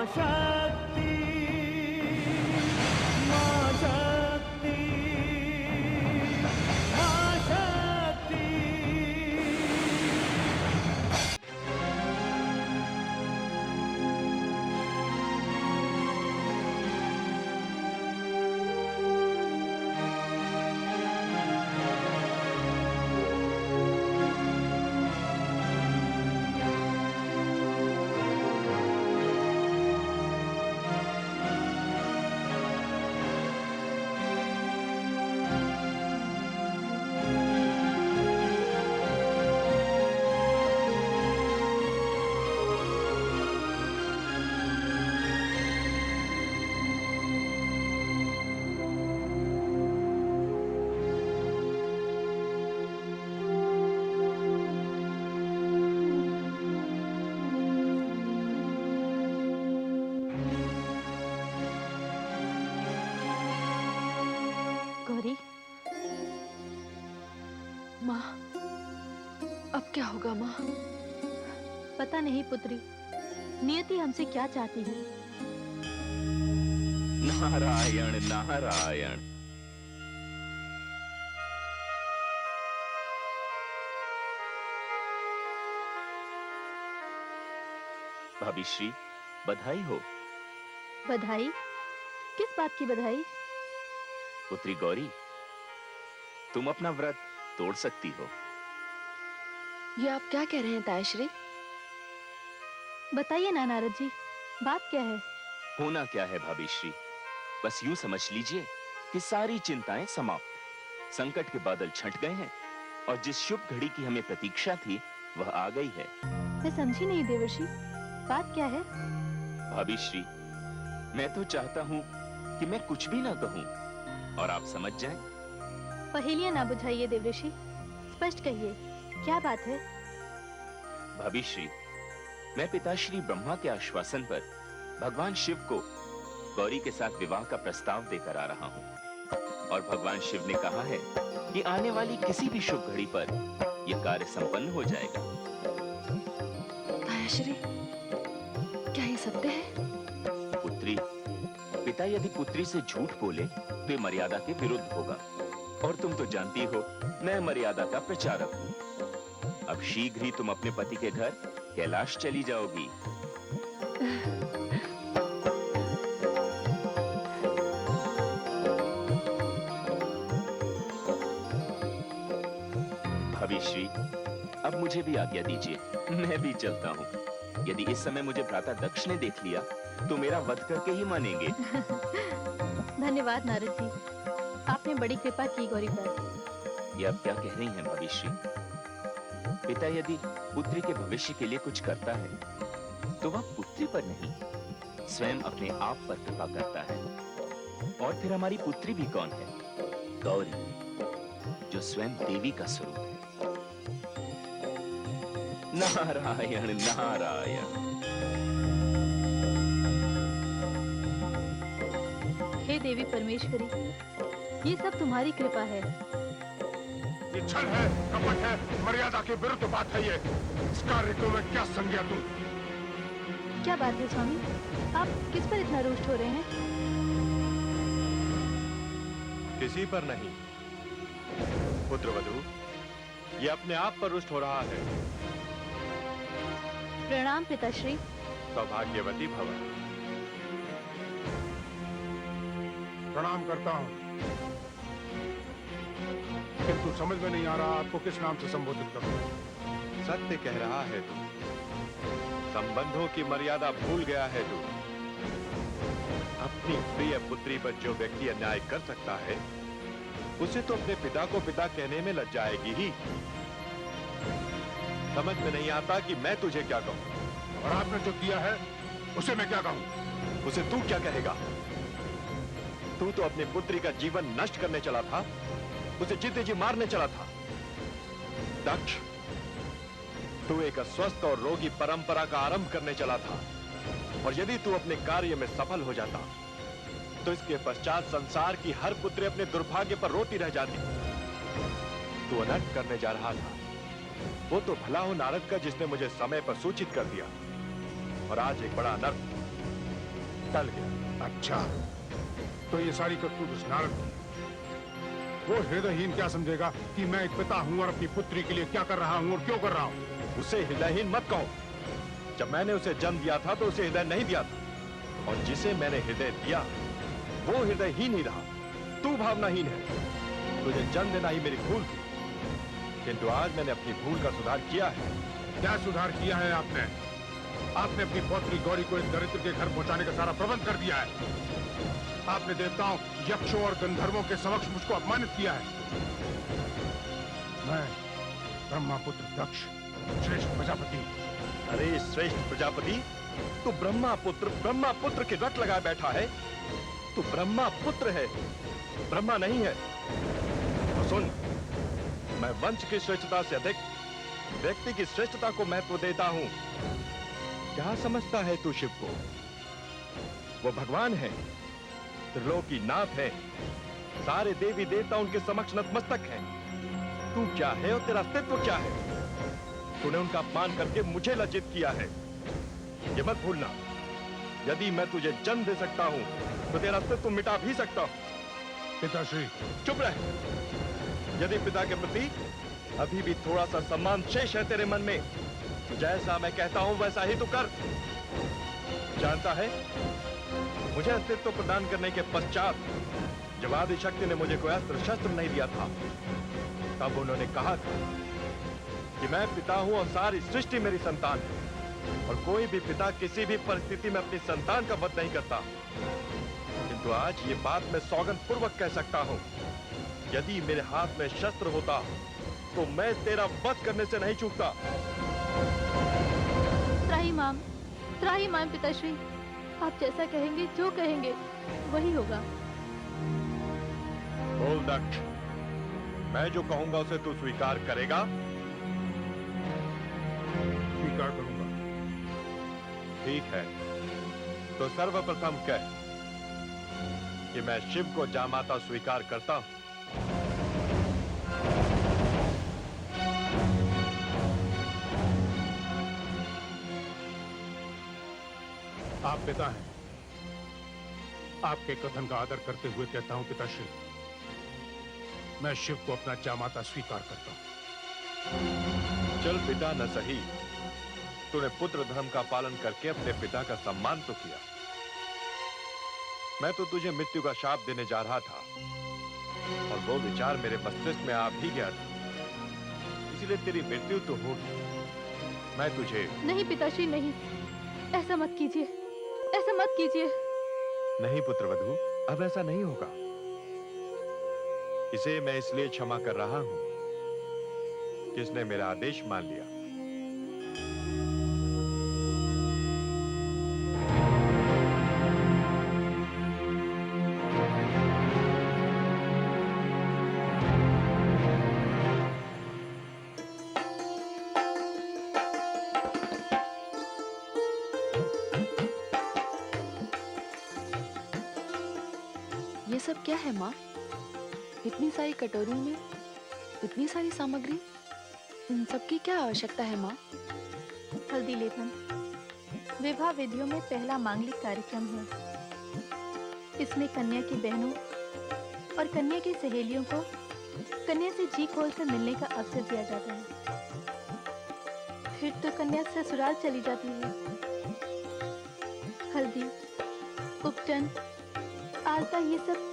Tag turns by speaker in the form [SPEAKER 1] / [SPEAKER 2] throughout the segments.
[SPEAKER 1] शक्ति, मां शक्ति, मां शक्ति।
[SPEAKER 2] गौरी, माँ, अब क्या होगा माँ? पता नहीं पुत्री, नियति हमसे क्या चाहती है।
[SPEAKER 3] नारायण नारायण। भाभी श्री, बधाई हो।
[SPEAKER 2] बधाई? किस बात की बधाई?
[SPEAKER 3] पुत्री गौरी, तुम अपना व्रत तोड़ सकती हो।
[SPEAKER 2] ये आप क्या कह रहे हैं तायाश्री? बताइए ना नारद जी, बात क्या है?
[SPEAKER 3] होना क्या है भाभी श्री, बस यूं समझ लीजिए कि सारी चिंताएं समाप्त, संकट के बादल छंट गए हैं और जिस शुभ घड़ी की हमें प्रतीक्षा थी वह आ गई है।
[SPEAKER 2] मैं समझी नहीं देवर्षि, बात क्या है?
[SPEAKER 3] भाभी श्री, मैं तो चाहता हूं कि मैं कुछ भी ना कहूं और आप समझ जाएं।
[SPEAKER 2] पहेलियां ना बुझाइए देवर्षि, स्पष्ट कहिए, क्या बात है?
[SPEAKER 3] भाभी श्री, मैं पिताश्री ब्रह्मा के आश्वासन पर भगवान शिव को गौरी के साथ विवाह का प्रस्ताव देकर आ रहा हूं और भगवान शिव ने कहा है कि आने वाली किसी भी शुभ घड़ी पर यह कार्य संपन्न हो जाएगा।
[SPEAKER 2] तायाश्री, क्या ये सत्य है?
[SPEAKER 3] पुत्री, पिता यदि पुत्री से झूठ बोले तो ये मर्यादा के विरुद्ध होगा और तुम तो जानती हो मैं मर्यादा का प्रचारक हूं। अब शीघ्र ही तुम अपने पति के घर कैलाश चली जाओगी। भाभी श्री, अब मुझे भी आज्ञा दीजिए, मैं भी चलता हूँ। यदि इस समय मुझे भ्राता दक्ष ने देख लिया तो मेरा वध करके ही मानेंगे।
[SPEAKER 2] धन्यवाद नारद जी, आपने बड़ी कृपा की गौरी पर।
[SPEAKER 3] ये अब क्या कह रही हैं भाभी श्री? पिता यदि पुत्री के भविष्य के लिए कुछ करता है तो वह पुत्री पर नहीं, स्वयं अपने आप पर कृपा करता है। और फिर हमारी पुत्री भी कौन है? गौरी, जो स्वयं देवी का स्वरूप है। नारायण नारायण।
[SPEAKER 2] हे देवी परमेश्वरी, ये सब तुम्हारी कृपा है।
[SPEAKER 4] ये छल है, कपट है, मर्यादा के विरुद्ध बात है ये। इस कार्य को मैं क्या संज्ञा दूं?
[SPEAKER 2] क्या बात है स्वामी, आप किस पर इतना रुष्ट हो रहे हैं?
[SPEAKER 5] किसी पर नहीं पुत्रवधू, ये अपने आप पर रुष्ट हो रहा है।
[SPEAKER 2] प्रणाम पिताश्री।
[SPEAKER 5] सौभाग्यवती भव।
[SPEAKER 4] प्रणाम करता हूं, किंतु समझ में नहीं आ रहा आपको किस नाम से संबोधित करूं।
[SPEAKER 5] सत्य कह रहा है तू, संबंधों की मर्यादा भूल गया है तू। अपनी प्रिय पुत्री पर जो व्यक्ति अन्याय कर सकता है उसे तो अपने पिता को पिता कहने में लज्जा आएगी ही। समझ में नहीं आता कि मैं तुझे क्या कहूं।
[SPEAKER 4] और आपने जो किया है उसे मैं क्या कहूं?
[SPEAKER 5] उसे तू क्या कहेगा? तू तो अपनी पुत्री का जीवन नष्ट करने चला था, उसे जीते जी मारने चला था। दक्ष, तू एक अस्वस्थ और रोगी परंपरा का आरंभ करने चला था और यदि तू अपने कार्य में सफल हो जाता तो इसके पश्चात संसार की हर पुत्री अपने दुर्भाग्य पर रोती रह जाती। तू अनर्थ करने जा रहा था, वो तो भला हो नारद का जिसने मुझे समय पर सूचित कर दिया, और आज एक बड़ा अनर्थ टल गया।
[SPEAKER 4] अच्छा, तो ये सारी करतूत उस नारद की। वो हृदयहीन क्या समझेगा कि मैं एक पिता हूँ और अपनी पुत्री के लिए क्या कर रहा हूँ और क्यों कर रहा हूँ।
[SPEAKER 5] उसे हृदयहीन मत कहो। जब मैंने उसे जन्म दिया था तो उसे हृदय नहीं दिया था, और जिसे मैंने हृदय दिया वो हृदयहीन ही रहा। तू भावनाहीन है। तुझे जन्म देना ही मेरी भूल थी, किंतु आज मैंने अपनी भूल का सुधार किया है।
[SPEAKER 4] क्या सुधार किया है आपने? आपने अपनी पौत्री गौरी को एक दरिद्र के घर पहुंचाने का सारा प्रबंध कर दिया है। आपने देवताओं, यक्षों और गंधर्वों के समक्ष मुझको अपमानित किया है। मैं ब्रह्मापुत्र दक्ष, श्रेष्ठ प्रजापति।
[SPEAKER 5] अरे श्रेष्ठ प्रजापति, तू ब्रह्मापुत्र के रट लगाए बैठा है। तू ब्रह्मापुत्र है, ब्रह्मा नहीं है। तो सुन, मैं वंश की श्रेष्ठता से अधिक व्यक्ति की श्रेष्ठता को महत्व देता हूं। क्या समझता है तू शिव को? वो भगवान है, त्रिलोकी नाथ है, सारे देवी देवता उनके समक्ष नतमस्तक हैं। तू क्या है और तेरा अस्तित्व क्या है? तूने उनका अपमान करके मुझे लज्जित किया है। ये मत भूलना, यदि मैं तुझे जन्म दे सकता हूं तो तेरा अस्तित्व मिटा भी सकता हूं।
[SPEAKER 4] पिताश्री,
[SPEAKER 5] चुप रह। यदि पिता के प्रति अभी भी थोड़ा सा सम्मान शेष है तेरे मन में, तो जैसा मैं कहता हूं वैसा ही तू कर। जानता है, मुझे अस्तित्व प्रदान करने के पश्चात जब आदि शक्ति ने मुझे कोई अस्त्र शस्त्र नहीं दिया था, तब उन्होंने कहा था कि मैं पिता हूं और सारी सृष्टि मेरी संतान है, और कोई भी पिता किसी भी परिस्थिति में अपनी संतान का वध नहीं करता। किंतु आज ये बात मैं सौगंध पूर्वक कह सकता हूं, यदि मेरे हाथ में शस्त्र होता तो मैं तेरा वध करने से नहीं चूकता।
[SPEAKER 2] त्राहिमाम पिताश्री, आप जैसा कहेंगे, जो कहेंगे वही होगा।
[SPEAKER 5] बोल दक्ष, मैं जो कहूंगा उसे तू स्वीकार करेगा?
[SPEAKER 4] स्वीकार करूंगा।
[SPEAKER 5] ठीक है, तो सर्वप्रथम कह कि मैं शिव को जामाता स्वीकार करता हूं।
[SPEAKER 4] आप पिता हैं, आपके कथन का आदर करते हुए कहता हूं पिताश्री, मैं शिव को अपना जामाता स्वीकार करता हूं।
[SPEAKER 5] चल पिता न सही, तूने पुत्र धर्म का पालन करके अपने पिता का सम्मान तो किया। मैं तो तुझे मृत्यु का शाप देने जा रहा था, और वो विचार मेरे मस्तिष्क में आ भी गया था, इसलिए तेरी मृत्यु तो होगी। मैं तुझे
[SPEAKER 2] नहीं पिताश्री, नहीं, ऐसा मत कीजिए, ऐसा मत कीजिए।
[SPEAKER 5] नहीं पुत्रवधू, अब ऐसा नहीं होगा। इसे मैं इसलिए क्षमा कर रहा हूं कि इसने मेरा आदेश मान लिया।
[SPEAKER 2] ये सब क्या है माँ? इतनी सारी कटोरियों में इतनी सारी सामग्री, इन सब की क्या आवश्यकता है माँ? हल्दी लेपन विवाह विधियों में पहला मांगलिक कार्यक्रम है। इसमें कन्या की बहनों और कन्या की सहेलियों को कन्या से जी खोल कर मिलने का अवसर दिया जाता है। फिर तो कन्या ससुराल चली जाती है। हल्दी, उपटन, आलता, ये सब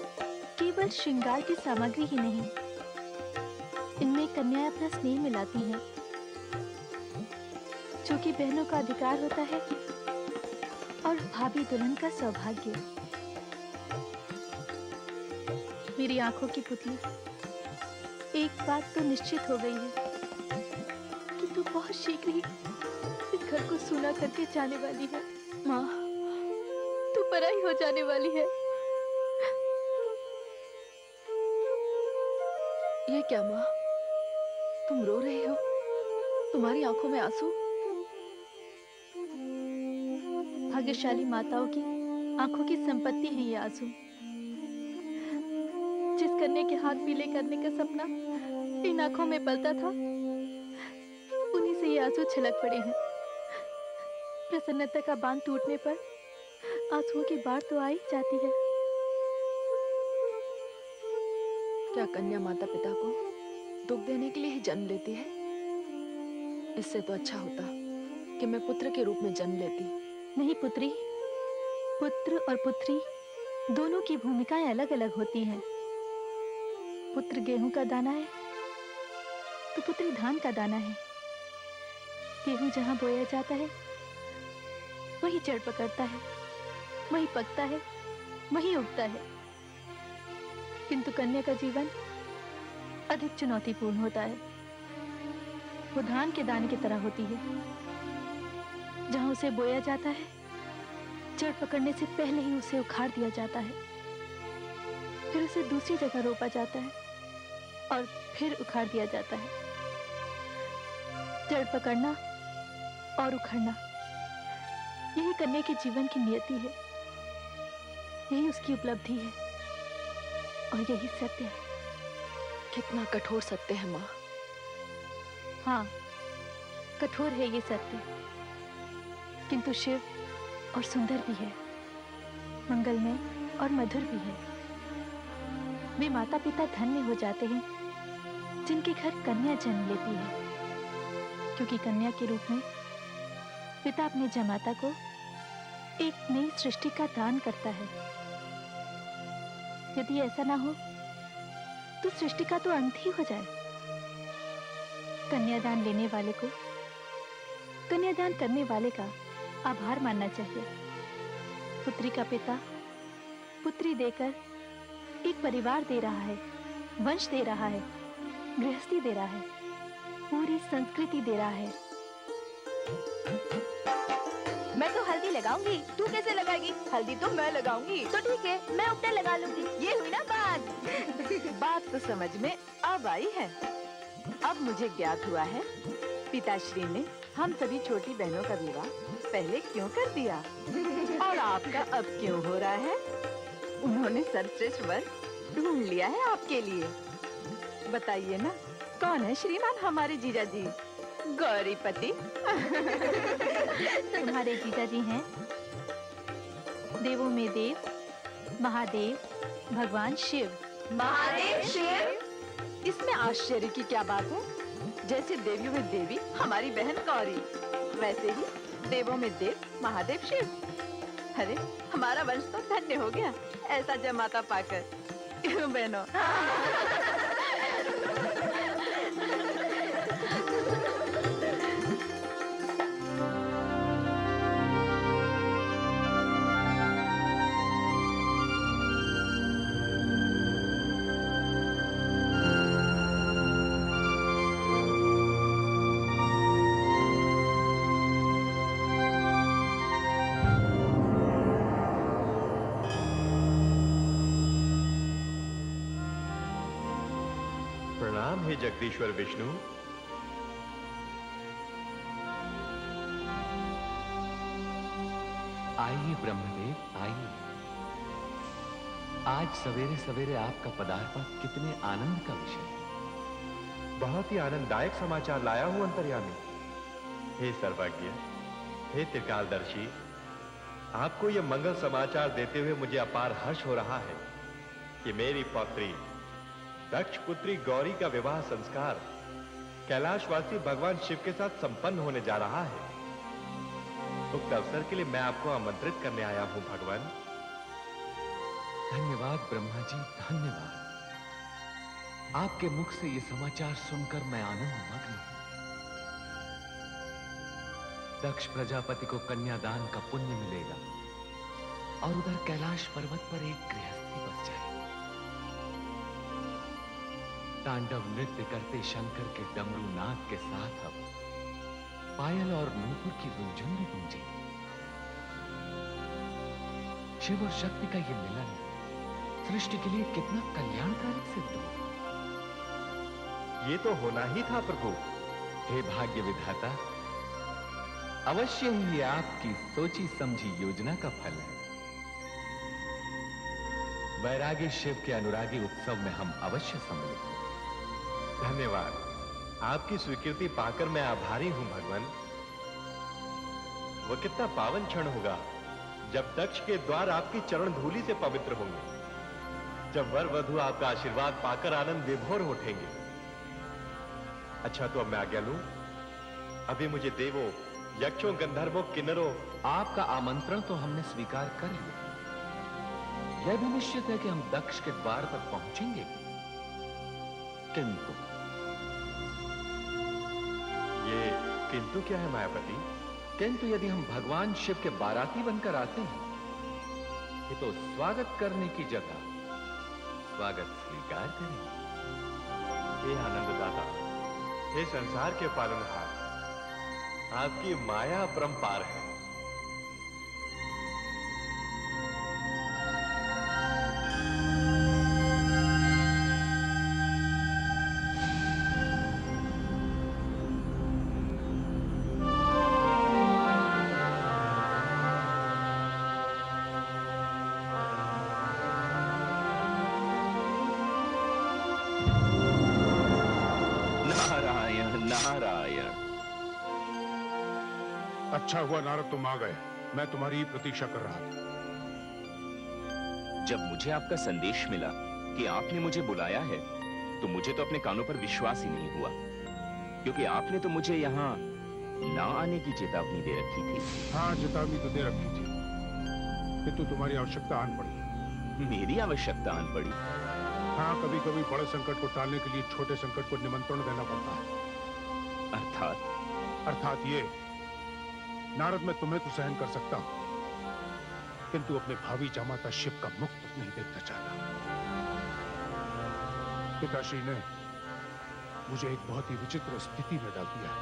[SPEAKER 2] केवल श्रृंगार की सामग्री ही नहीं, इनमें कन्याएं अपना स्नेह मिलाती हैं, जो कि बहनों का अधिकार होता है और भाभी दुल्हन का सौभाग्य। मेरी आंखों की पुतली, एक बात तो निश्चित हो गई है कि तू बहुत शीघ्र ही इस घर को सूना करके जाने वाली है। माँ, तू पराई हो जाने वाली है। ये क्या माँ, तुम रो रही हो? तुम्हारी आंखों में आंसू? भाग्यशाली माताओं की आंखों की संपत्ति है ये आंसू। जिस कन्या के हाथ पीले करने का सपना इन आंखों में पलता था, उन्हीं से ये आंसू छलक पड़े हैं। प्रसन्नता का बांध टूटने पर
[SPEAKER 6] आंसुओं की बाढ़ तो आ ही जाती है।
[SPEAKER 2] क्या कन्या माता पिता को दुख देने के लिए ही जन्म लेती है? इससे तो अच्छा होता कि मैं पुत्र के रूप में जन्म लेती।
[SPEAKER 6] नहीं पुत्री, पुत्र और पुत्री दोनों की भूमिकाएं अलग अलग होती हैं। पुत्र गेहूं का दाना है तो पुत्री धान का दाना है। गेहूं जहां बोया जाता है वही जड़ पकड़ता है, वही पकता है, वही उगता है। किंतु कन्या का जीवन अधिक चुनौतीपूर्ण होता है। वो धान के दाने की तरह होती है, जहां उसे बोया जाता है जड़ पकड़ने से पहले ही उसे उखाड़ दिया जाता है, फिर उसे दूसरी जगह रोपा जाता है और फिर उखाड़ दिया जाता है। जड़ पकड़ना और उखड़ना, यही कन्या के जीवन की नियति है, यही उसकी उपलब्धि है और यही सत्य है।
[SPEAKER 2] कितना कठोर सत्य है माँ।
[SPEAKER 6] हाँ, कठोर है ये सत्य, किंतु शिव और सुंदर भी है, मंगलमय और मधुर भी है। वे माता पिता धन्य हो जाते हैं जिनके घर कन्या जन्म लेती है, क्योंकि कन्या के रूप में पिता अपने जमाता को एक नई सृष्टि का दान करता है। यदि ऐसा ना हो तो सृष्टि का तो अंत ही हो जाए। कन्यादान लेने वाले को कन्यादान करने वाले का आभार मानना चाहिए। पुत्री का पिता पुत्री देकर एक परिवार दे रहा है, वंश दे रहा है, गृहस्थी दे रहा है, पूरी संस्कृति दे रहा है।
[SPEAKER 7] मैं तो हल्दी लगाऊंगी, तू कैसे लगाएगी? हल्दी तो मैं लगाऊंगी। तो ठीक है, मैं उपटा लगा लूंगी। ये हुई ना बात।
[SPEAKER 8] बात तो समझ में अब आई है। अब मुझे ज्ञात हुआ है पिताश्री ने हम सभी छोटी बहनों का विवाह पहले क्यों कर दिया और आपका अब क्यों हो रहा है। उन्होंने सर्वश्रेष्ठ वर ढूंढ लिया है आपके लिए। बताइए ना, कौन है श्रीमान हमारे जीजा जी? गौरीपति।
[SPEAKER 6] तुम्हारे जीजा जी हैं देवों में देव, महादेव, भगवान शिव।
[SPEAKER 7] महादेव शिव?
[SPEAKER 8] इसमें आश्चर्य की क्या बात है? जैसे देवियों में देवी हमारी बहन गौरी, वैसे ही देवों में देव महादेव शिव। अरे हमारा वंश तो धन्य हो गया ऐसा जमाता पाकर। क्यों बहनों?
[SPEAKER 5] प्रणाम हे जगदीश्वर विष्णु।
[SPEAKER 3] आइए ब्रह्मदेव आइए। आज सवेरे सवेरे आपका पदार्पण कितने आनंद का विषय है।
[SPEAKER 5] बहुत ही आनंददायक समाचार लाया हूं अंतर्यामी। हे सर्वज्ञ, हे त्रिकालदर्शी, आपको यह मंगल समाचार देते हुए मुझे अपार हर्ष हो रहा है कि मेरी पौत्री दक्ष पुत्री गौरी का विवाह संस्कार कैलाशवासी भगवान शिव के साथ संपन्न होने जा रहा है। उक्त अवसर के लिए मैं आपको आमंत्रित करने आया हूं भगवान।
[SPEAKER 3] धन्यवाद ब्रह्मा जी, धन्यवाद। आपके मुख से ये समाचार सुनकर मैं आनंद मग्न हूं। दक्ष प्रजापति को कन्यादान का पुण्य मिलेगा और उधर कैलाश पर्वत पर एक गृहस्थी बस जाएगी। तांडव नृत्य करते शंकर के डमरू नाद के साथ अब पायल और नूपुर की गुंजन भी गूंजेगी। शिव और शक्ति का ये मिलन सृष्टि के लिए कितना कल्याणकारी सिद्ध होगा।
[SPEAKER 5] ये तो होना ही था प्रभु।
[SPEAKER 3] हे भाग्य विधाता, अवश्य ही ये आपकी सोची समझी योजना का फल है। वैरागी शिव के अनुरागी उत्सव में हम अवश्य सम्मिलित हों।
[SPEAKER 5] धन्यवाद। आपकी स्वीकृति पाकर मैं आभारी हूं भगवान। वो कितना पावन क्षण होगा जब दक्ष के द्वार आपकी चरण धूलि से पवित्र होंगे, जब वर वधु आपका आशीर्वाद पाकर आनंद विभोर उठेंगे। अच्छा तो अब मैं आज्ञा लूं? अभी मुझे देवों, यक्षों, गंधर्वों, किन्नरों,
[SPEAKER 3] आपका आमंत्रण तो हमने स्वीकार कर लिया। यह भी निश्चित है कि हम दक्ष के द्वार तक पहुंचेंगे, किंतु
[SPEAKER 5] ये किंतु क्या है मायापति?
[SPEAKER 3] किंतु यदि हम भगवान शिव के बाराती बनकर आते हैं, ये तो स्वागत करने की जगह स्वागत स्वीकार करेंगे।
[SPEAKER 5] हे आनंददाता, हे संसार के पालनहार, आपकी माया अपरंपार है।
[SPEAKER 3] नारायण नारायण।
[SPEAKER 4] अच्छा हुआ नारद तुम आ गए, मैं तुम्हारी ही प्रतीक्षा कर रहा था।
[SPEAKER 3] जब मुझे आपका संदेश मिला कि आपने मुझे बुलाया है, तो मुझे तो अपने कानों पर विश्वास ही नहीं हुआ, क्योंकि आपने तो मुझे यहाँ ना आने की चेतावनी दे रखी थी।
[SPEAKER 4] हाँ, चेतावनी तो दे रखी थी, किंतु तुम्हारी आवश्यकता आन पड़ी।
[SPEAKER 3] मेरी आवश्यकता आन पड़ी?
[SPEAKER 4] हाँ, कभी कभी बड़े संकट को टालने के लिए छोटे संकट को निमंत्रण देना पड़ता है। अर्थात ये, नारद, मैं तुम्हें तो सहन कर सकता हूं, किंतु अपने भावी जामाता शिव का मुक्त नहीं देखना चाहता। पिताश्री ने मुझे एक बहुत ही विचित्र स्थिति में डाल दिया है।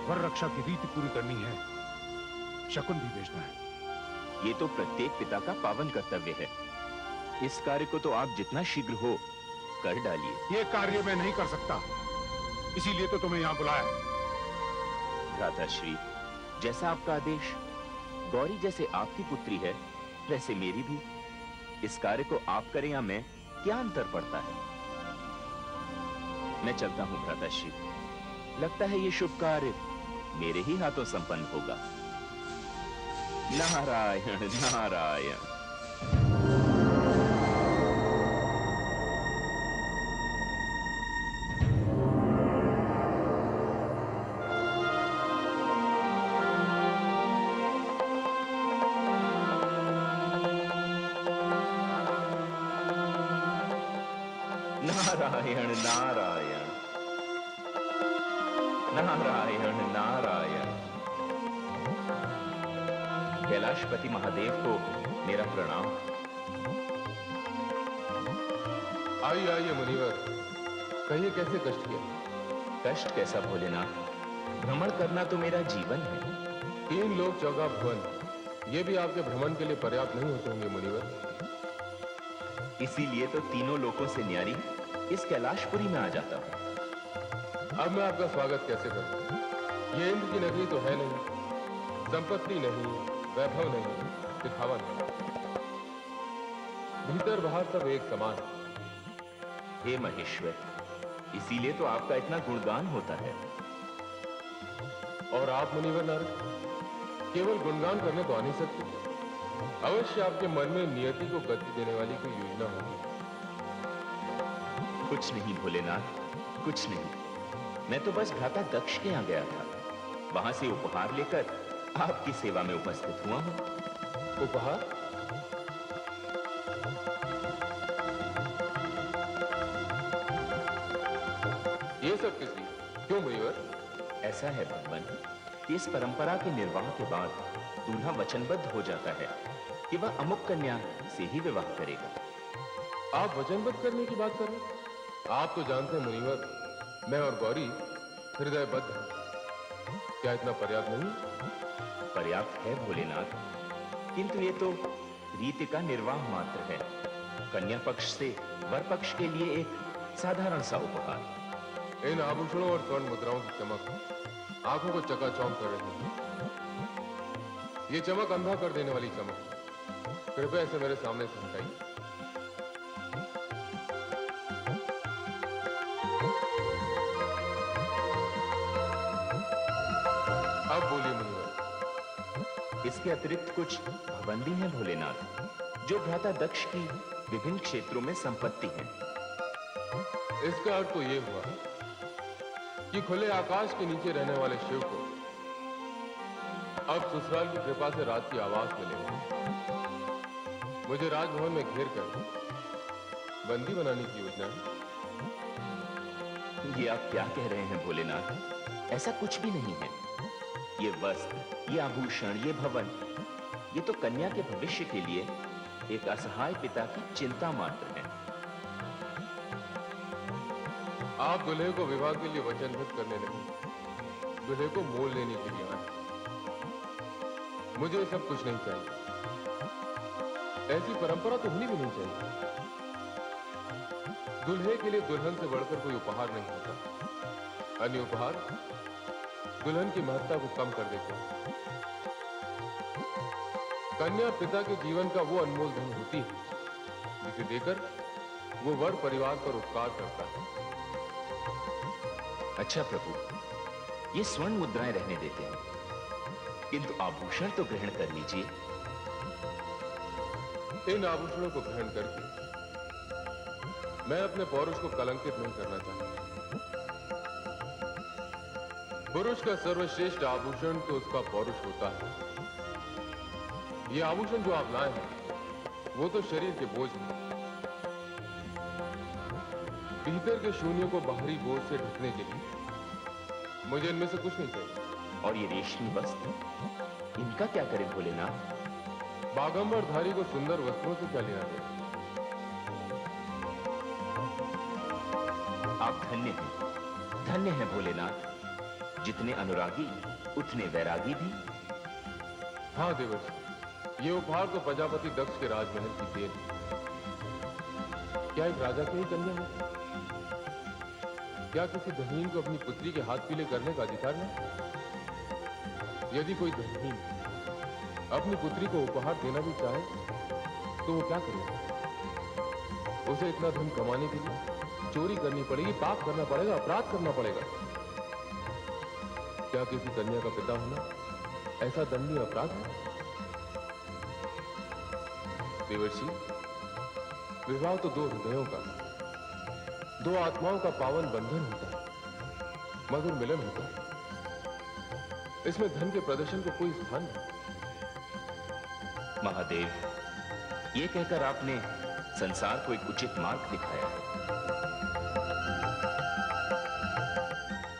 [SPEAKER 4] वर रक्षा की रीति पूरी करनी है, शकुन भी भेजना है।
[SPEAKER 3] ये तो प्रत्येक पिता का पावन कर्तव्य है। इस कार्य को तो आप जितना शीघ्र हो कर डालिए।
[SPEAKER 4] ये कार्य मैं नहीं कर सकता, इसीलिए तो तुम्हें यहां बुलाया।
[SPEAKER 3] भ्राताश्री, जैसा आपका आदेश। गौरी जैसे आपकी पुत्री है, वैसे मेरी भी। इस कार्य को आप करें या मैं, क्या अंतर पड़ता है? मैं चलता हूं भ्राताश्री। लगता है ये शुभ कार्य मेरे ही हाथों संपन्न होगा। नारायण नारायण। नारायण नारायण नारायण नारायण। कैलाशपति महादेव को मेरा प्रणाम।
[SPEAKER 9] आइए आइए मुनिवर, कहिए कैसे कष्ट किया?
[SPEAKER 3] कष्ट कैसा भोलेनाथ, भ्रमण करना तो मेरा जीवन है।
[SPEAKER 9] 3 लोक 14 भुवन, ये भी आपके भ्रमण के लिए पर्याप्त नहीं होते होंगे मुनिवर।
[SPEAKER 3] इसीलिए तो तीनों लोकों से न्यारी इस कैलाशपुरी में आ जाता हूं।
[SPEAKER 9] अब मैं आपका स्वागत कैसे करूं? ये इंद्र की नगरी तो है नहीं, संपत्ति नहीं, वैभव नहीं, दिखावा नहीं, भीतर बाहर सब एक समान।
[SPEAKER 3] हे महेश्वर, इसीलिए तो आपका इतना गुणगान होता है।
[SPEAKER 9] और आप मुनिवर नारद केवल गुणगान करने तो आ नहीं सकते, अवश्य आपके मन में नियति को गति देने वाली कोई योजना होगी।
[SPEAKER 3] कुछ नहीं भोलेनाथ, कुछ नहीं। मैं तो बस भ्राता दक्ष के यहाँ गया था, वहां से उपहार लेकर आपकी सेवा में उपस्थित हुआ हूं।
[SPEAKER 9] उपहार? ये सब किस लिए? क्यों मुनिवर?
[SPEAKER 3] ऐसा है भगवान कि इस परंपरा के निर्वाह के बाद दूल्हा वचनबद्ध हो जाता है कि वह अमुक कन्या से ही विवाह करेगा।
[SPEAKER 9] आप वचनबद्ध करने की बात कर रहे हैं? आप तो जानते हैं मुनिवर, मैं और गौरी हृदयबद्ध हैं। क्या इतना पर्याप्त नहीं?
[SPEAKER 3] पर्याप्त है भोलेनाथ, किंतु ये तो रीति का निर्वाह मात्र है। कन्या पक्ष से वर पक्ष के लिए एक साधारण सा उपहार।
[SPEAKER 9] इन आभूषणों और स्वर्ण मुद्राओं की चमक आंखों को चकाचौंध कर रही है। ये चमक अंधा कर देने वाली चमक। कृपया इसे मेरे सामने से हटाइए। अब बोलिए मुनिवर,
[SPEAKER 3] इसके अतिरिक्त कुछ भवन भी हैं भोलेनाथ, जो भ्राता दक्ष की विभिन्न क्षेत्रों में संपत्ति है।
[SPEAKER 9] इसका अर्थ तो ये हुआ कि खुले आकाश के नीचे रहने वाले शिव को अब ससुराल की कृपा से रात की आवाज मिलेगी। मुझे राजभवन में घेर कर बंदी बनाने की योजना है।
[SPEAKER 3] ये आप क्या कह रहे हैं भोलेनाथ? ऐसा कुछ भी नहीं है। ये वस्त्र, ये आभूषण, ये भवन, ये तो कन्या के भविष्य के लिए एक असहाय पिता की चिंता मात्र है।
[SPEAKER 9] आप दुल्हे को विवाह के लिए वचनबद्ध करने नहीं, दुल्हे को मोल लेने के लिए आए। मुझे सब कुछ नहीं चाहिए, ऐसी परंपरा तो होनी भी नहीं चाहिए। दुल्हे के लिए दुल्हन से बढ़कर कोई उपहार नहीं होता। अन्य उपहार दुल्हन की महत्ता को कम कर देते हैं। कन्या पिता के जीवन का वो अनमोल धन होती है जिसे देकर वो वर परिवार पर उपकार करता है।
[SPEAKER 3] अच्छा प्रभु, ये स्वर्ण मुद्राएं रहने देते हैं, किंतु आभूषण तो ग्रहण कर लीजिए।
[SPEAKER 9] इन आभूषणों को ग्रहण करके मैं अपने पौरुष को कलंकित नहीं करना चाहता। पुरुष का सर्वश्रेष्ठ आभूषण तो उसका पौरुष होता है। ये आभूषण जो आप लाए हैं वो तो शरीर के बोझ हैं। भीतर के शून्य को बाहरी बोझ से ढकने के लिए मुझे इनमें से कुछ नहीं चाहिए।
[SPEAKER 3] और ये रेशमी वस्त्र, इनका क्या करें भोलेनाथ?
[SPEAKER 9] बागंबरधारी को सुंदर वस्त्रों से क्या लेना देना?
[SPEAKER 3] आप धन्य हैं भोलेनाथ। जितने अनुरागी उतने वैरागी भी।
[SPEAKER 9] हाँ देवर्षि, ये उपहार तो प्रजापति दक्ष के राजमहल की देन है। क्या एक राजा की ही कन्या है? क्या किसी धनीन को अपनी पुत्री के हाथ पीले करने का अधिकार नहीं? यदि कोई धनीन अपनी पुत्री को उपहार देना भी चाहे तो वो क्या करेगा? उसे इतना धन कमाने के लिए चोरी करनी पड़ेगी, पाप करना पड़ेगा, अपराध करना पड़ेगा। क्या किसी कन्या का पिता होना ऐसा दंडनीय अपराध है? देवर्षि, विवाह तो दो हृदयों का, दो आत्माओं का पावन बंधन होता है, मधुर मिलन होता है। इसमें धन के प्रदर्शन को कोई स्थान नहीं।
[SPEAKER 3] महादेव, ये कहकर आपने संसार को एक उचित मार्ग दिखाया है।